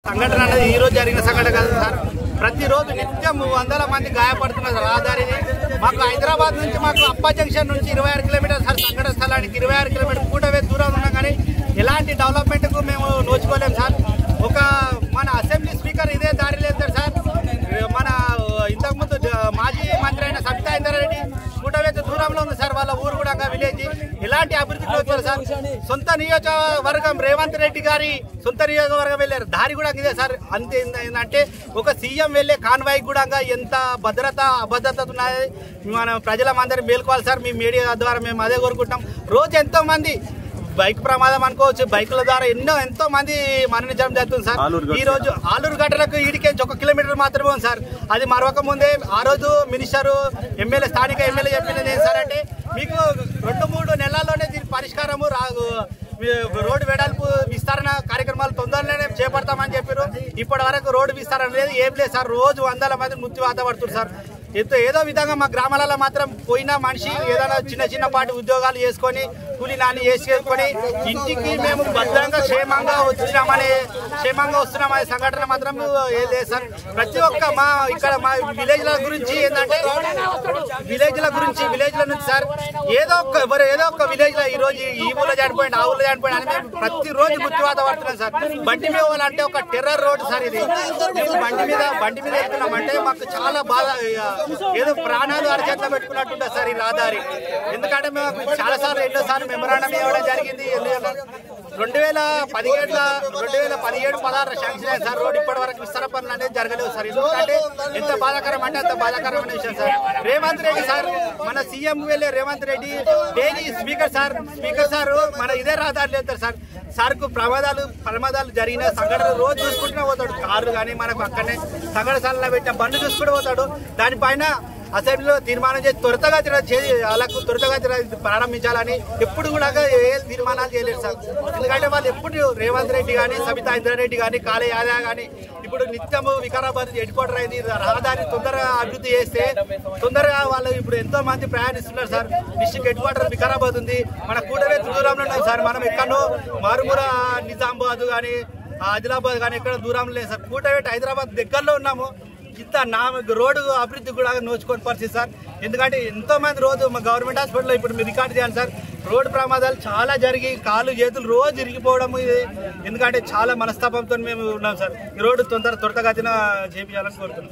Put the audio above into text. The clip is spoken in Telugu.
సంఘటన అనేది ఈ రోజు జరిగిన సంఘటన కాదు సార్. ప్రతిరోజు నిత్యం వందల మంది గాయపడుతున్నారు రహదారిని. మాకు హైదరాబాద్ నుంచి మాకు అప్ప జంక్షన్ నుంచి 26 కిలోమీటర్లు సార్. సంఘటన స్థలానికి 26 కిలోమీటర్లు కూటవే దూరం ఉన్నాం కానీ ఎలాంటి డెవలప్మెంట్కు మేము నోచుకోలేము సార్. ఒక మన అసెంబ్లీ స్పీకర్ ఇదే దారి లేదు సార్. మన ఇంతకుముందు మాజీ మంత్రి అయిన సబితా ఇంద్రారెడ్డి కూటవే దూరంలో ఉంది సార్. వాళ్ళ ఊరు కూడా విలేజ్. ఎలాంటి అభివృద్ధికి వచ్చారు సార్. సొంత నియోజకవర్గం రేవంత్ రెడ్డి గారి సొంత నియోజకవర్గం వెళ్ళారు దారి కూడా ఇదే సార్. అంతే ఏంటంటే ఒక సీఎం వెళ్ళే కాన్వాయ్ కూడా ఎంత అభద్రత ఉన్నది. మనం ప్రజలందరినీ మేల్కోవాలి సార్. మీ మీడియా ద్వారా మేము అదే కోరుకుంటాం. రోజు ఎంతో మంది బైక్ ప్రమాదం అనుకోవచ్చు, బైకుల ద్వారా ఎంతో మంది మరణించడం జరుగుతుంది సార్. ఈ రోజు ఆలూరు గడ్డలకు ఈడికే 1 కిలోమీటర్ మాత్రమే ఉంది సార్. అది మరొక ముందే ఆ రోజు మినిస్టరు ఎమ్మెల్యే స్థానిక ఎమ్మెల్యే చెప్పింది ఏం సార్ అంటే మీకు 2-3 నెలల్లోనే దీని పరిష్కారము రోడ్డు వెడల్పు విస్తరణ కార్యక్రమాలు తొందరలోనే చేపడతామని చెప్పారు. ఇప్పటి వరకు రోడ్డు విస్తరణ లేదు, ఏం లేదు సార్. రోజు వందల మంది మృత్యువాత పడుతున్నారు సార్. ఏదో విధంగా మా గ్రామాలలో మాత్రం పోయిన మనిషి ఏదైనా చిన్నపాటి ఉద్యోగాలు చేసుకొని కూలి నాని చేసుకొని ఇంటికి మేము భద్రంగా క్షేమంగా వస్తున్నామనే సంఘటన మాత్రం ఏం లేదు సార్. ప్రతి ఒక్క ఇక్కడ మా విలేజ్ల గురించి ఏంటంటే విలేజ్ల నుంచి సార్ ఏదో ఒక్క విలేజ్ లో ఈ రోజు ఈ ఊళ్ళో చనిపోయింది ఆ ఊళ్ళో చనిపోయింది అని మేము ప్రతిరోజు మృత్యువాత పడుతున్నాం సార్. బండి మీద అంటే ఒక టెర్రర్ రోడ్ సార్ ఇది. మేము బండి మీద వెళ్తున్నామంటే మాకు చాలా బాధ, ఏదో ప్రాణాలు అరచేతిలో పెట్టుకున్నట్టుంటుంది సార్ ఈ రహదారి. ఎందుకంటే మేము చాలాసార్లు ఎన్నోసార్లు మెమరాండం ఇవ్వడం జరిగింది. 2017-16 శాంక్షన్ అయింది సార్. రోడ్ ఇప్పటి వరకు విస్తరణ పనులు అనేది జరగలేదు సార్. ఎందుకంటే ఎంత బాధాకరం అంటే అంత బాధాకరమైన విషయం సార్. రేవంత్ రెడ్డి సార్ మన సీఎం వెళ్ళే Revanth Reddy daily speaker sir మన ఇదే రహదారులు వెళ్తారు సార్. సార్కు ప్రమాదాలు జరిగిన సంఘటనలు రోజు చూసుకుంటూనే పోతాడు. కార్లు కానీ మనకు అక్కడనే సంఘటన స్థలంలో పెట్టిన బండ్లు చూసుకుంటూ పోతాడు. దానిపైన అసెంబ్లీలో తీర్మానం చేసి త్వరితగతిన ప్రారంభించాలని ఎప్పుడు కూడా ఏ తీర్మానాలు చేయలేదు సార్. ఎందుకంటే వాళ్ళు ఎప్పుడు రేవంత్ రెడ్డి కానీ సబితా ఇంద్రారెడ్డి కానీ కాళే యాదవ్ కానీ ఇప్పుడు నిత్యము వికారాబాద్ హెడ్ క్వార్టర్ అయింది. రహదారి తొందరగా అభివృద్ధి చేస్తే తొందరగా వాళ్ళు ఇప్పుడు ఎంతో మంది ప్రయాణిస్తున్నారు sir. District head quarter Vikarabad ఉంది, మన కూటవే దూరంలో ఉన్నాం సార్. మనం ఎక్కడో మారుమూల నిజామాబాద్ కానీ ఆదిలాబాద్ కానీ ఎక్కడ దూరంలో లేదు సార్. కూటవేట హైదరాబాద్ దగ్గరలో ఉన్నాము. ఇంత రోడ్డు అభివృద్ధి కూడా నోచుకొని పరిస్థితి సార్. ఎందుకంటే ఎంతో మంది రోజు మా గవర్నమెంట్ హాస్పిటల్లో ఇప్పుడు మీరు రికార్డు చేయాలి సార్. రోడ్డు ప్రమాదాలు చాలా జరిగి కాళ్ళు చేతులు రోజు ఇరిగిపోవడం ఇది. ఎందుకంటే చాలా మనస్తాపంతో మేము ఉన్నాం సార్. ఈ రోడ్డు త్వరితగతిన చేయించాలని కోరుతున్నాం.